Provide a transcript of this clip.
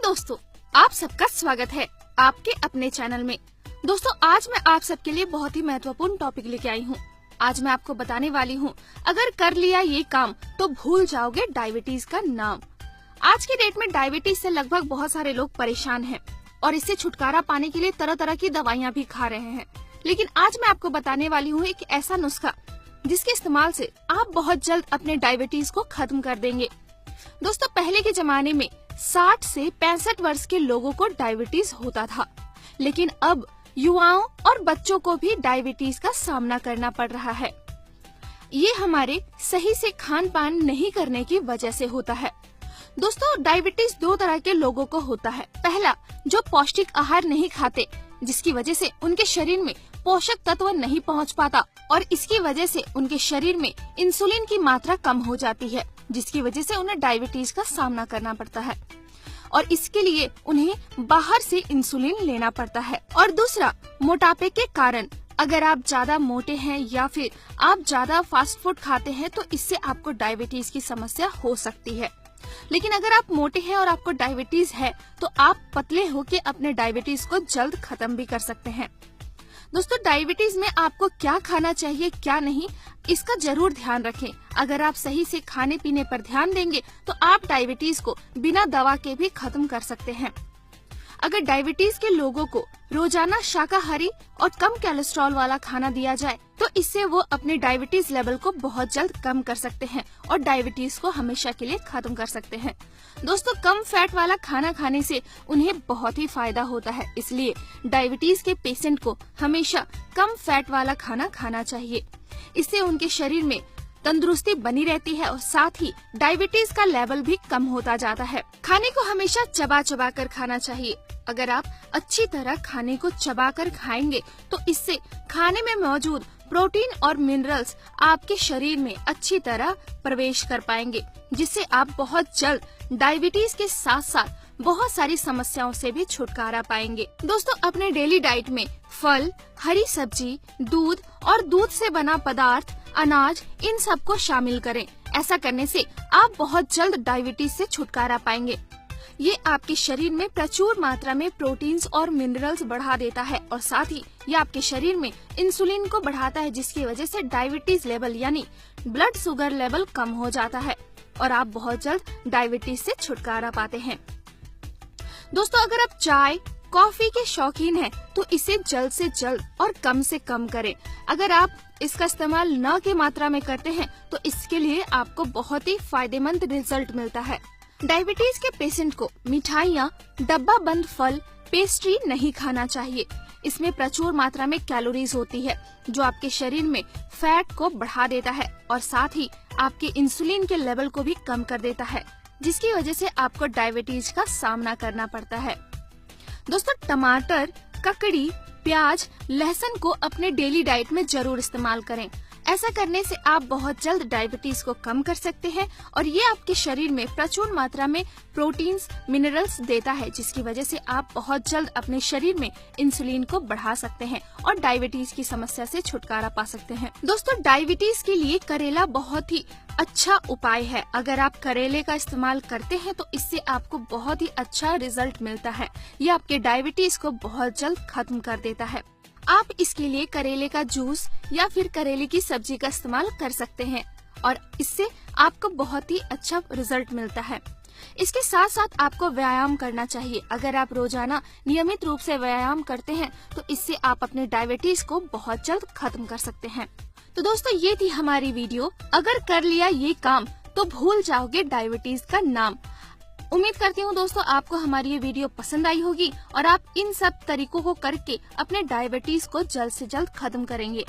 दोस्तों, आप सबका स्वागत है आपके अपने चैनल में। दोस्तों, आज मैं आप सबके लिए बहुत ही महत्वपूर्ण टॉपिक लेके आई हूँ। आज मैं आपको बताने वाली हूँ, अगर कर लिया ये काम तो भूल जाओगे डायबिटीज का नाम। आज के डेट में डायबिटीज से लगभग बहुत सारे लोग परेशान हैं और इससे छुटकारा पाने के लिए तरह तरह की दवाइयाँ भी खा रहे हैं। लेकिन आज मैं आपको बताने वाली हूँ एक ऐसा नुस्खा जिसके इस्तेमाल से आप बहुत जल्द अपने डायबिटीज को खत्म कर देंगे। दोस्तों, पहले के जमाने में 60 से 65 वर्ष के लोगों को डायबिटीज होता था, लेकिन अब युवाओं और बच्चों को भी डायबिटीज का सामना करना पड़ रहा है। ये हमारे सही से खान पान नहीं करने की वजह से होता है। दोस्तों, डायबिटीज दो तरह के लोगों को होता है। पहला, जो पौष्टिक आहार नहीं खाते, जिसकी वजह से उनके शरीर में पोषक तत्व नहीं पहुंच पाता और इसकी वजह से उनके शरीर में इंसुलिन की मात्रा कम हो जाती है, जिसकी वजह से उन्हें डायबिटीज का सामना करना पड़ता है और इसके लिए उन्हें बाहर से इंसुलिन लेना पड़ता है। और दूसरा, मोटापे के कारण, अगर आप ज्यादा मोटे हैं या फिर आप ज्यादा फास्ट फूड खाते हैं तो इससे आपको डायबिटीज की समस्या हो सकती है। लेकिन अगर आप मोटे हैं और आपको डायबिटीज है तो आप पतले होकर अपने डायबिटीज को जल्द खत्म भी कर सकते हैं। दोस्तों, डायबिटीज में आपको क्या खाना चाहिए क्या नहीं, इसका जरूर ध्यान रखें। अगर आप सही से खाने पीने पर ध्यान देंगे तो आप डायबिटीज को बिना दवा के भी खत्म कर सकते हैं। अगर डायबिटीज के लोगों को रोजाना शाकाहारी और कम कोलेस्ट्रॉल वाला खाना दिया जाए तो इससे वो अपने डायबिटीज लेवल को बहुत जल्द कम कर सकते हैं और डायबिटीज को हमेशा के लिए खत्म कर सकते हैं। दोस्तों, कम फैट वाला खाना खाने से उन्हें बहुत ही फायदा होता है, इसलिए डायबिटीज के पेशेंट को हमेशा कम फैट वाला खाना खाना चाहिए। इससे उनके शरीर में तंदुरुस्ती बनी रहती है और साथ ही डायबिटीज का लेवल भी कम होता जाता है। खाने को हमेशा चबा चबा कर खाना चाहिए। अगर आप अच्छी तरह खाने को चबा कर खाएंगे तो इससे खाने में मौजूद प्रोटीन और मिनरल्स आपके शरीर में अच्छी तरह प्रवेश कर पाएंगे, जिससे आप बहुत जल्द डायबिटीज के साथ साथ बहुत सारी समस्याओं से भी छुटकारा पाएंगे। दोस्तों, अपने डेली डाइट में फल, हरी सब्जी, दूध और दूध से बना पदार्थ, अनाज, इन सब को शामिल करें। ऐसा करने से आप बहुत जल्द डायबिटीज से छुटकारा पाएंगे। ये आपके शरीर में प्रचुर मात्रा में प्रोटीन्स और मिनरल्स बढ़ा देता है और साथ ही ये आपके शरीर में इंसुलिन को बढ़ाता है, जिसकी वजह से डायबिटीज लेवल यानी ब्लड शुगर लेवल कम हो जाता है और आप बहुत जल्द डायबिटीज से छुटकारा पाते हैं। दोस्तों, अगर आप चाय, कॉफी के शौकीन हैं तो इसे जल्द से जल्द और कम से कम करें। अगर आप इसका इस्तेमाल न के मात्रा में करते हैं तो इसके लिए आपको बहुत ही फायदेमंद रिजल्ट मिलता है। डायबिटीज के पेशेंट को मिठाइयाँ, डब्बा बंद फल, पेस्ट्री नहीं खाना चाहिए। इसमें प्रचुर मात्रा में कैलोरीज होती है जो आपके शरीर में फैट को बढ़ा देता है और साथ ही आपके इंसुलिन के लेवल को भी कम कर देता है, जिसकी वजह से आपको डायबिटीज का सामना करना पड़ता है। दोस्तों, टमाटर, ककड़ी, प्याज, लहसुन को अपने डेली डाइट में जरूर इस्तेमाल करें। ऐसा करने से आप बहुत जल्द डायबिटीज को कम कर सकते हैं और ये आपके शरीर में प्रचुर मात्रा में प्रोटीन्स, मिनरल्स देता है, जिसकी वजह से आप बहुत जल्द अपने शरीर में इंसुलिन को बढ़ा सकते हैं और डायबिटीज की समस्या से छुटकारा पा सकते हैं। दोस्तों, डायबिटीज के लिए करेला बहुत ही अच्छा उपाय है। अगर आप करेले का इस्तेमाल करते हैं तो इससे आपको बहुत ही अच्छा रिजल्ट मिलता है। ये आपके डायबिटीज को बहुत जल्द खत्म कर देता है। आप इसके लिए करेले का जूस या फिर करेले की सब्जी का इस्तेमाल कर सकते हैं और इससे आपको बहुत ही अच्छा रिजल्ट मिलता है। इसके साथ साथ आपको व्यायाम करना चाहिए। अगर आप रोजाना नियमित रूप से व्यायाम करते हैं तो इससे आप अपने डायबिटीज को बहुत जल्द खत्म कर सकते हैं। तो दोस्तों, ये थी हमारी वीडियो। अगर कर लिया ये काम तो भूल जाओगे डायबिटीज का नाम। उम्मीद करती हूँ दोस्तों आपको हमारी ये वीडियो पसंद आई होगी और आप इन सब तरीकों को करके अपने डायबिटीज को जल्द से जल्द खत्म करेंगे।